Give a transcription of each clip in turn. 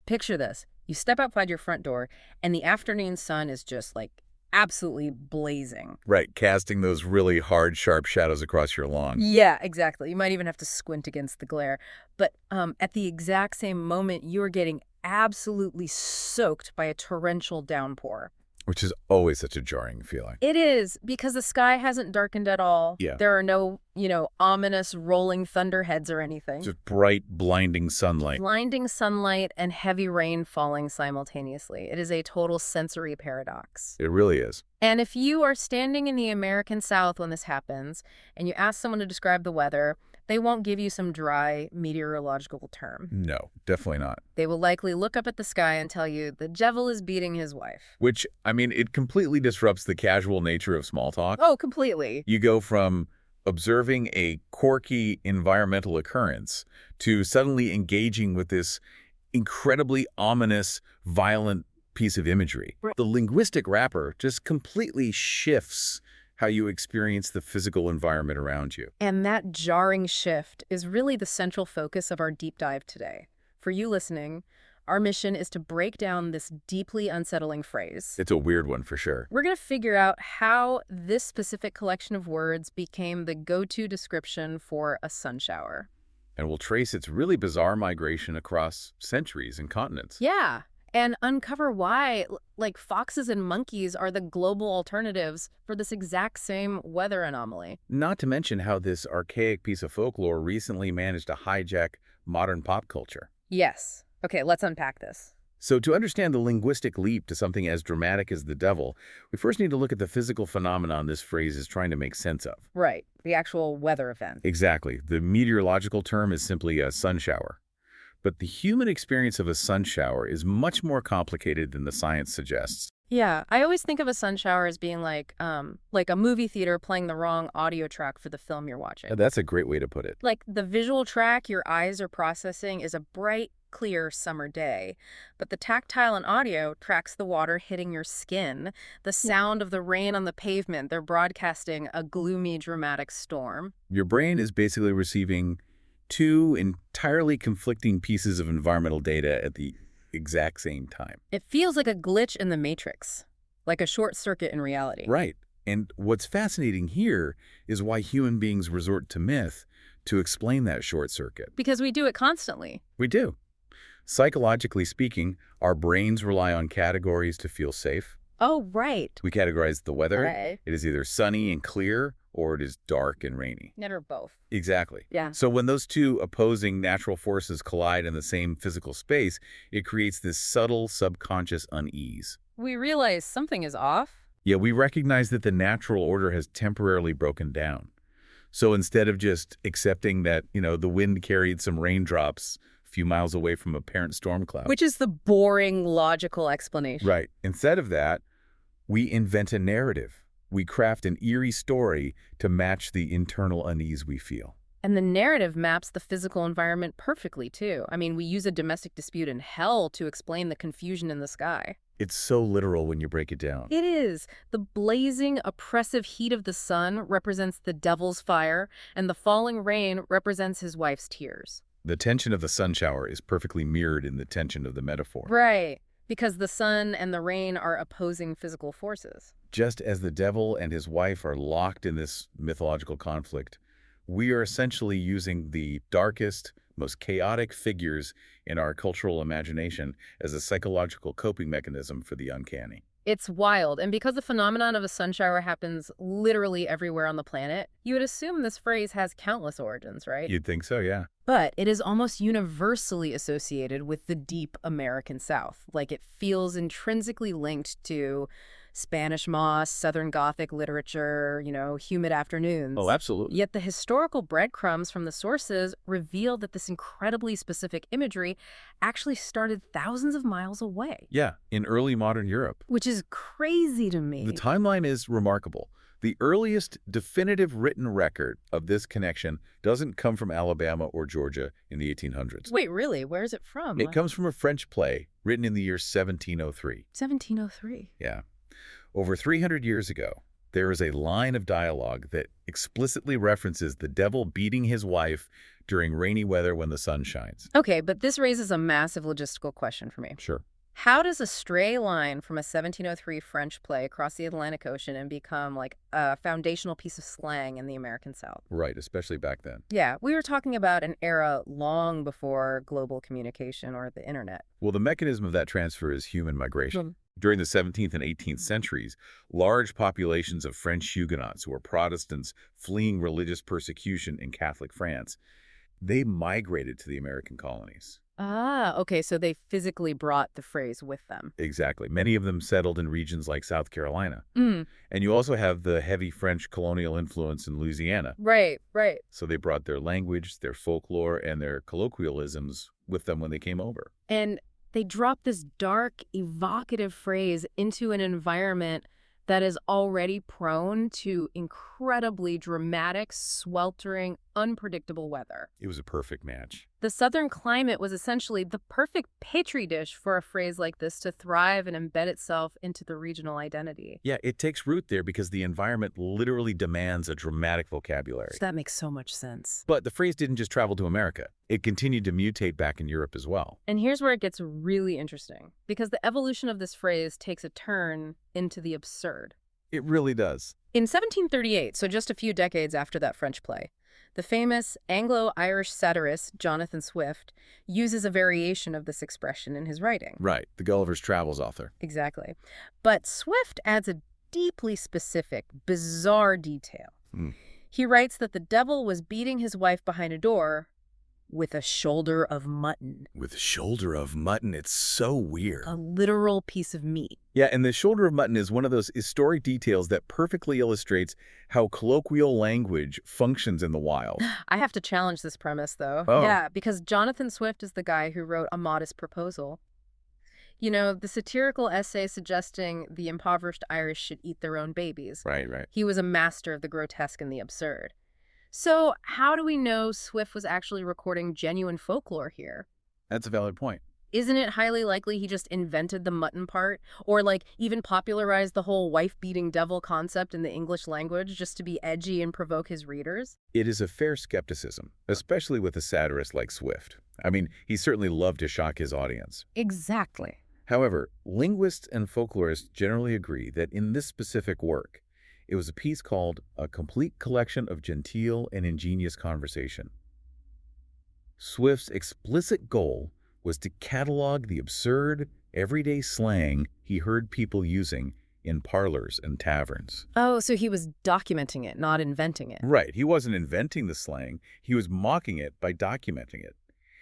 Picture this. You step outside your front door, and the afternoon sun is just, like, absolutely blazing. Right, casting those really hard, sharp shadows across your lawn. Yeah, exactly. You might even have to squint against the glare. But at the exact same moment, you're getting absolutely soaked by a torrential downpour. Which is always such a jarring feeling. It is, because the sky hasn't darkened at all. Yeah. There are no, ominous rolling thunderheads or anything. Just bright, blinding sunlight. Blinding sunlight and heavy rain falling simultaneously. It is a total sensory paradox. It really is. And if you are standing in the American South when this happens, and you ask someone to describe the weather, they won't give you some dry meteorological term. No, definitely not. They will likely look up at the sky and tell you the devil is beating his wife. Which, it completely disrupts the casual nature of small talk. Oh, completely. You go from observing a quirky environmental occurrence to suddenly engaging with this incredibly ominous, violent piece of imagery. Right. The linguistic wrapper just completely shifts how you experience the physical environment around you. And that jarring shift is really the central focus of our deep dive today. For you listening, our mission is to break down this deeply unsettling phrase. It's a weird one for sure. We're going to figure out how this specific collection of words became the go-to description for a sun shower. And we'll trace its really bizarre migration across centuries and continents. Yeah, and uncover why, like, foxes and monkeys are the global alternatives for this exact same weather anomaly. Not to mention how this archaic piece of folklore recently managed to hijack modern pop culture. Yes. Okay, let's unpack this. So to understand the linguistic leap to something as dramatic as the devil, we first need to look at the physical phenomenon this phrase is trying to make sense of. Right, the actual weather event. Exactly. The meteorological term is simply a sun shower. But the human experience of a sun shower is much more complicated than the science suggests. Yeah, I always think of a sun shower as being like a movie theater playing the wrong audio track for the film you're watching. That's a great way to put it. Like, the visual track your eyes are processing is a bright, clear summer day, but the tactile and audio tracks the water hitting your skin, the sound of the rain on the pavement. They're broadcasting a gloomy, dramatic storm. Your brain is basically receiving two entirely conflicting pieces of environmental data at the exact same time. It feels like a glitch in the matrix, like a short circuit in reality. Right. And what's fascinating here is why human beings resort to myth to explain that short circuit. Because we do it constantly. We do. Psychologically speaking, our brains rely on categories to feel safe. Oh, right. We categorize the weather. Right. It is either sunny and clear, or it is dark and rainy. Never both. Exactly. Yeah. So when those two opposing natural forces collide in the same physical space, it creates this subtle subconscious unease. We realize something is off. Yeah, we recognize that the natural order has temporarily broken down. So instead of just accepting that, the wind carried some raindrops a few miles away from a parent storm cloud. Which is the boring, logical explanation. Right. Instead of that, we invent a narrative. We craft an eerie story to match the internal unease we feel. And the narrative maps the physical environment perfectly, too. We use a domestic dispute in hell to explain the confusion in the sky. It's so literal when you break it down. It is. The blazing, oppressive heat of the sun represents the devil's fire, and the falling rain represents his wife's tears. The tension of the sun shower is perfectly mirrored in the tension of the metaphor. Right, because the sun and the rain are opposing physical forces. Just as the devil and his wife are locked in this mythological conflict, we are essentially using the darkest, most chaotic figures in our cultural imagination as a psychological coping mechanism for the uncanny. It's wild, and because the phenomenon of a sun shower happens literally everywhere on the planet, you would assume this phrase has countless origins, right? You'd think so, yeah. But it is almost universally associated with the deep American South. Like, it feels intrinsically linked to Spanish moss, Southern Gothic literature, humid afternoons. Oh, absolutely. Yet the historical breadcrumbs from the sources reveal that this incredibly specific imagery actually started thousands of miles away. Yeah, in early modern Europe. Which is crazy to me. The timeline is remarkable. The earliest definitive written record of this connection doesn't come from Alabama or Georgia in the 1800s. Wait, really? Where is it from? It comes from a French play written in the year 1703. 1703. Yeah. Over 300 years ago, there is a line of dialogue that explicitly references the devil beating his wife during rainy weather when the sun shines. Okay, but this raises a massive logistical question for me. Sure. How does a stray line from a 1703 French play cross the Atlantic Ocean and become like a foundational piece of slang in the American South? Right, especially back then. Yeah, we were talking about an era long before global communication or the internet. Well, the mechanism of that transfer is human migration. Mm. During the 17th and 18th centuries, large populations of French Huguenots, who were Protestants fleeing religious persecution in Catholic France, they migrated to the American colonies. Ah, okay, so they physically brought the phrase with them. Exactly. Many of them settled in regions like South Carolina. Mm. And you also have the heavy French colonial influence in Louisiana. Right, right. So they brought their language, their folklore, and their colloquialisms with them when they came over. And they drop this dark, evocative phrase into an environment that is already prone to incredibly dramatic, sweltering, unpredictable weather. It was a perfect match. The southern climate was essentially the perfect petri dish for a phrase like this to thrive and embed itself into the regional identity. Yeah, it takes root there because the environment literally demands a dramatic vocabulary. That makes so much sense. But the phrase didn't just travel to America. It continued to mutate back in Europe as well. And here's where it gets really interesting, because the evolution of this phrase takes a turn into the absurd. It really does. In 1738, so just a few decades after that French play, the famous Anglo-Irish satirist Jonathan Swift uses a variation of this expression in his writing. Right, the Gulliver's Travels author. Exactly. But Swift adds a deeply specific, bizarre detail. He writes that the devil was beating his wife behind a door with a shoulder of mutton. With a shoulder of mutton, it's so weird. A literal piece of meat. Yeah, and the shoulder of mutton is one of those historic details that perfectly illustrates how colloquial language functions in the wild. I have to challenge this premise, though. Oh. Yeah, because Jonathan Swift is the guy who wrote A Modest Proposal. You know, the satirical essay suggesting the impoverished Irish should eat their own babies. Right. He was a master of the grotesque and the absurd. So how do we know Swift was actually recording genuine folklore here? That's a valid point. Isn't it highly likely he just invented the mutton part? Or, like, even popularized the whole wife-beating devil concept in the English language just to be edgy and provoke his readers? It is a fair skepticism, especially with a satirist like Swift. I mean, he certainly loved to shock his audience. Exactly. However, linguists and folklorists generally agree that in this specific work, it was a piece called A Complete Collection of Genteel and Ingenious Conversation. Swift's explicit goal was to catalog the absurd, everyday slang he heard people using in parlors and taverns. Oh, so he was documenting it, not inventing it. Right. He wasn't inventing the slang. He was mocking it by documenting it.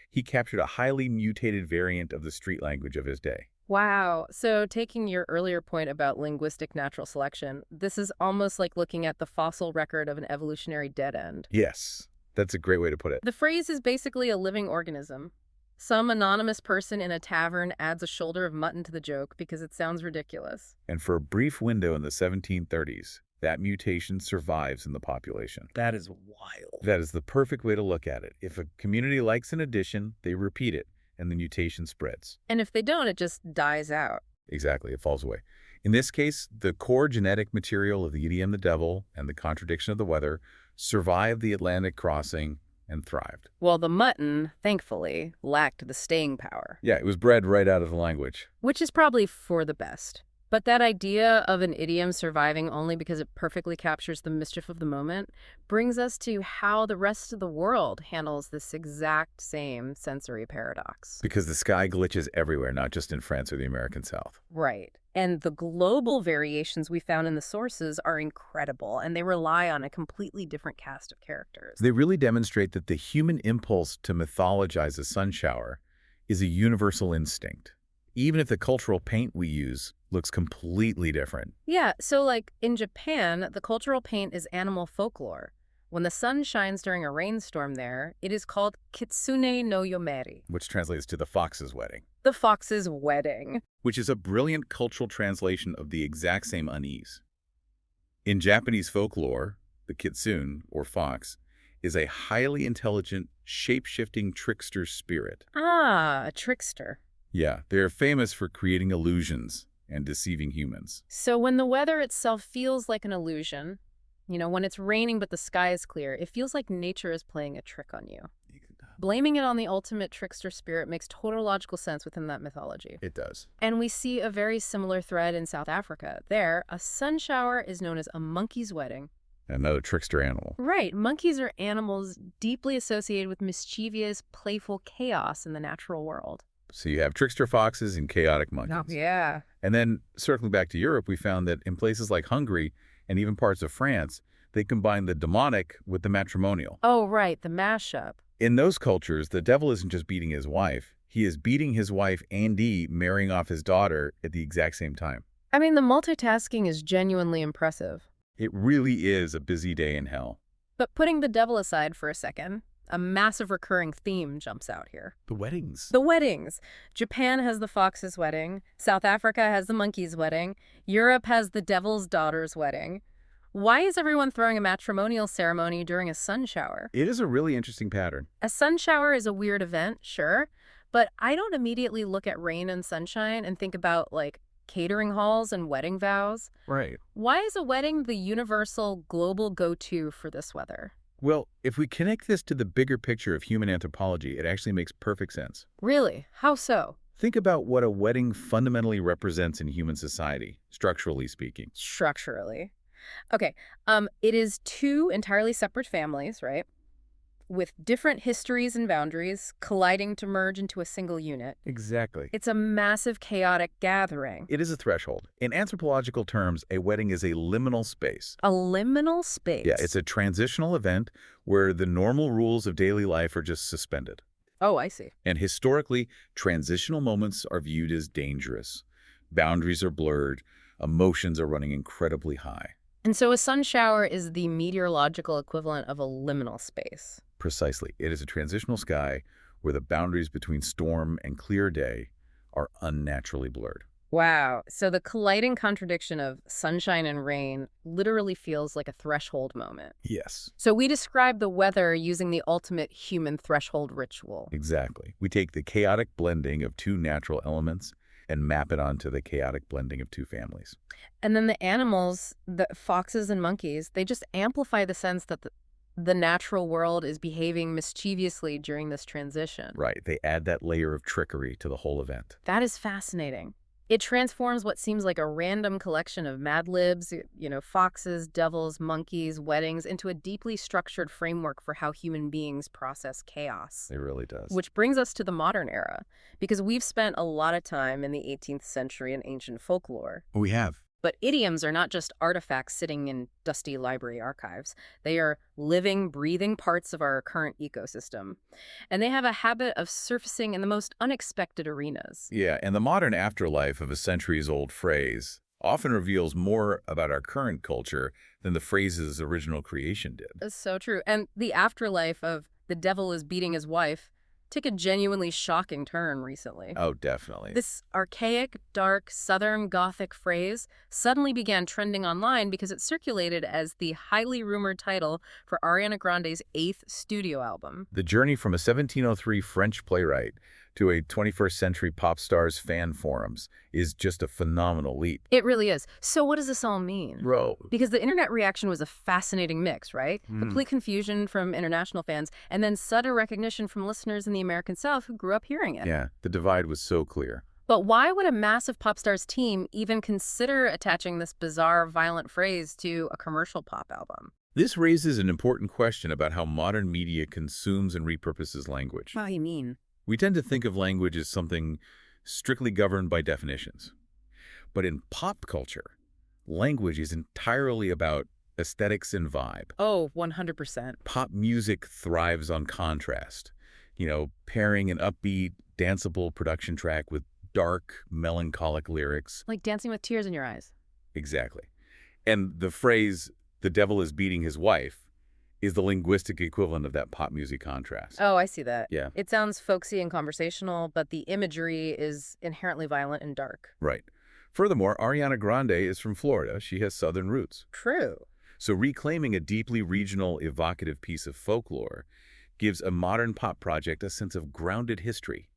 He captured a highly mutated variant of the street language of his day. Wow. So taking your earlier point about linguistic natural selection, this is almost like looking at the fossil record of an evolutionary dead end. Yes, that's a great way to put it. The phrase is basically a living organism. Some anonymous person in a tavern adds a shoulder of mutton to the joke because it sounds ridiculous. And for a brief window in the 1730s, that mutation survives in the population. That is wild. That is the perfect way to look at it. If a community likes an addition, they repeat it, and the mutation spreads. And if they don't, it just dies out. Exactly, it falls away. In this case, the core genetic material of the idiom the devil and the contradiction of the weather survived the Atlantic crossing and thrived. Well, the mutton, thankfully, lacked the staying power. Yeah, it was bred right out of the language. Which is probably for the best. But that idea of an idiom surviving only because it perfectly captures the mischief of the moment brings us to how the rest of the world handles this exact same sensory paradox. Because the sky glitches everywhere, not just in France or the American South. Right. And the global variations we found in the sources are incredible, and they rely on a completely different cast of characters. They really demonstrate that the human impulse to mythologize a sun shower is a universal instinct, even if the cultural paint we use looks completely different. Yeah, so like in Japan, the cultural paint is animal folklore. When the sun shines during a rainstorm there, it is called Kitsune no Yomeri, Which translates to the fox's wedding. the fox's wedding. Which is a brilliant cultural translation of the exact same unease. In Japanese folklore, the kitsune, or fox, is a highly intelligent, shape-shifting trickster spirit. Ah, a trickster. Yeah, they are famous for creating illusions and deceiving humans. So when the weather itself feels like an illusion, you know, when it's raining but the sky is clear, it feels like nature is playing a trick on you. Blaming it on the ultimate trickster spirit makes total logical sense within that mythology. It does. And we see a very similar thread in South Africa. There, a sun shower is known as a monkey's wedding. Another trickster animal. Right. Monkeys are animals deeply associated with mischievous, playful chaos in the natural world. So you have trickster foxes and chaotic monkeys. Oh, yeah. And then, circling back to Europe, we found that in places like Hungary and even parts of France, they combine the demonic with the matrimonial. Oh, right. The mashup. In those cultures, the devil isn't just beating his wife. He is beating his wife and marrying off his daughter at the exact same time. I mean, the multitasking is genuinely impressive. It really is a busy day in hell. But putting the devil aside for a second, a massive recurring theme jumps out here. The weddings. The weddings. Japan has the fox's wedding. South Africa has the monkey's wedding. Europe has the devil's daughter's wedding. Why is everyone throwing a matrimonial ceremony during a sun shower? It is a really interesting pattern. A sun shower is a weird event, sure, but I don't immediately look at rain and sunshine and think about, like, catering halls and wedding vows. Right. Why is a wedding the universal, global go-to for this weather? Well, if we connect this to the bigger picture of human anthropology, it actually makes perfect sense. Really? How so? Think about what a wedding fundamentally represents in human society, structurally speaking. Structurally. Okay, it is two entirely separate families, right? With different histories and boundaries colliding to merge into a single unit. Exactly. It's a massive, chaotic gathering. It is a threshold. In anthropological terms, a wedding is a liminal space. A liminal space? Yeah, it's a transitional event where the normal rules of daily life are just suspended. Oh, I see. And historically, transitional moments are viewed as dangerous. Boundaries are blurred. Emotions are running incredibly high. And so a sun shower is the meteorological equivalent of a liminal space. Precisely. It is a transitional sky where the boundaries between storm and clear day are unnaturally blurred. Wow. So the colliding contradiction of sunshine and rain literally feels like a threshold moment. Yes. So we describe the weather using the ultimate human threshold ritual. Exactly. We take the chaotic blending of two natural elements and map it onto the chaotic blending of two families. And then the animals, the foxes and monkeys, they just amplify the sense that the natural world is behaving mischievously during this transition. Right. They add that layer of trickery to the whole event. That is fascinating. It transforms what seems like a random collection of Mad Libs, foxes, devils, monkeys, weddings, into a deeply structured framework for how human beings process chaos. It really does. Which brings us to the modern era, because we've spent a lot of time in the 18th century in ancient folklore. We have. But idioms are not just artifacts sitting in dusty library archives. They are living, breathing parts of our current ecosystem. And they have a habit of surfacing in the most unexpected arenas. Yeah, and the modern afterlife of a centuries-old phrase often reveals more about our current culture than the phrase's original creation did. That's so true. And the afterlife of the devil is beating his wife took a genuinely shocking turn recently. Oh, definitely. This archaic, dark, Southern Gothic phrase suddenly began trending online because it circulated as the highly rumored title for Ariana Grande's 8th studio album. The journey from a 1703 French playwright to a 21st century pop star's fan forums is just a phenomenal leap. It really is. So what does this all mean? Bro. Because the internet reaction was a fascinating mix, right? Complete confusion from international fans, and then sudden recognition from listeners in the American South who grew up hearing it. Yeah, the divide was so clear. But why would a massive pop star's team even consider attaching this bizarre, violent phrase to a commercial pop album? This raises an important question about how modern media consumes and repurposes language. What do you mean? We tend to think of language as something strictly governed by definitions. But in pop culture, language is entirely about aesthetics and vibe. Oh, 100%. Pop music thrives on contrast. Pairing an upbeat, danceable production track with dark, melancholic lyrics. Like dancing with tears in your eyes. Exactly. And the phrase, "the devil is beating his wife," is the linguistic equivalent of that pop music contrast. Oh, I see that. Yeah. It sounds folksy and conversational, but the imagery is inherently violent and dark. Right. Furthermore, Ariana Grande is from Florida. She has Southern roots. True. So reclaiming a deeply regional, evocative piece of folklore gives a modern pop project a sense of grounded history,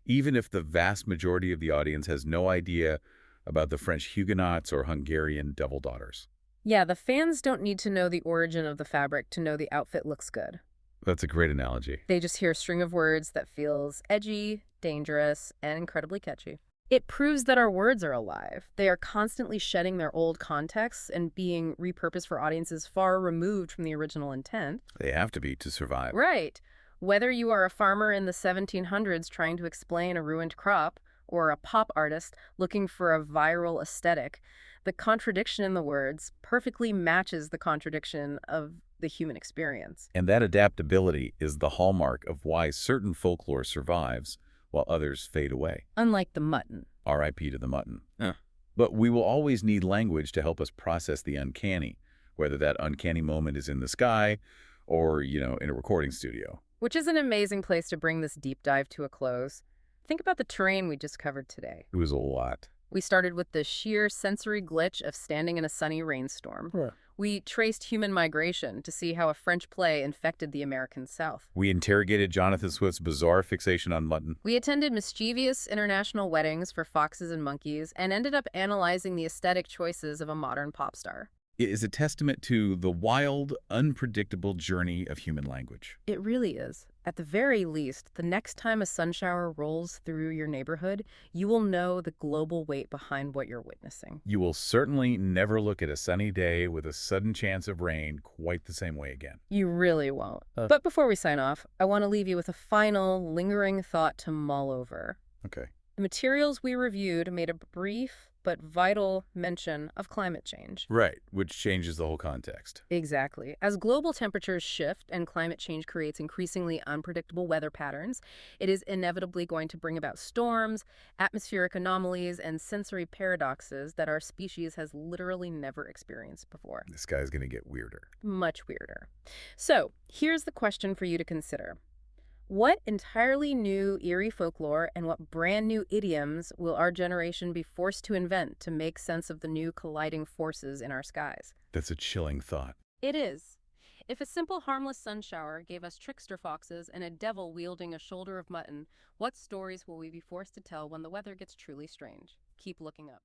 even if the vast majority of the audience has no idea about the French Huguenots or Hungarian devil daughters. Yeah, the fans don't need to know the origin of the fabric to know the outfit looks good. That's a great analogy. They just hear a string of words that feels edgy, dangerous, and incredibly catchy. It proves that our words are alive. They are constantly shedding their old contexts and being repurposed for audiences far removed from the original intent. They have to be to survive. Right. Whether you are a farmer in the 1700s trying to explain a ruined crop or a pop artist looking for a viral aesthetic, the contradiction in the words perfectly matches the contradiction of the human experience. And that adaptability is the hallmark of why certain folklore survives while others fade away. Unlike the mutton. R.I.P. to the mutton. Huh. But we will always need language to help us process the uncanny, whether that uncanny moment is in the sky or, in a recording studio. Which is an amazing place to bring this deep dive to a close. Think about the terrain we just covered today. It was a lot. We started with the sheer sensory glitch of standing in a sunny rainstorm. Yeah. We traced human migration to see how a French play infected the American South. We interrogated Jonathan Swift's bizarre fixation on mutton. We attended mischievous international weddings for foxes and monkeys and ended up analyzing the aesthetic choices of a modern pop star. It is a testament to the wild, unpredictable journey of human language. It really is. At the very least, the next time a sun shower rolls through your neighborhood, you will know the global weight behind what you're witnessing. You will certainly never look at a sunny day with a sudden chance of rain quite the same way again. You really won't. But before we sign off, I want to leave you with a final, lingering thought to mull over. Okay. The materials we reviewed made a brief but vital mention of climate change. Right, which changes the whole context. Exactly. As global temperatures shift and climate change creates increasingly unpredictable weather patterns, it is inevitably going to bring about storms, atmospheric anomalies, and sensory paradoxes that our species has literally never experienced before. This guy's going to get weirder. Much weirder. So, here's the question for you to consider. What entirely new eerie folklore and what brand new idioms will our generation be forced to invent to make sense of the new colliding forces in our skies? That's a chilling thought. It is. If a simple harmless sun shower gave us trickster foxes and a devil wielding a shoulder of mutton, what stories will we be forced to tell when the weather gets truly strange? Keep looking up.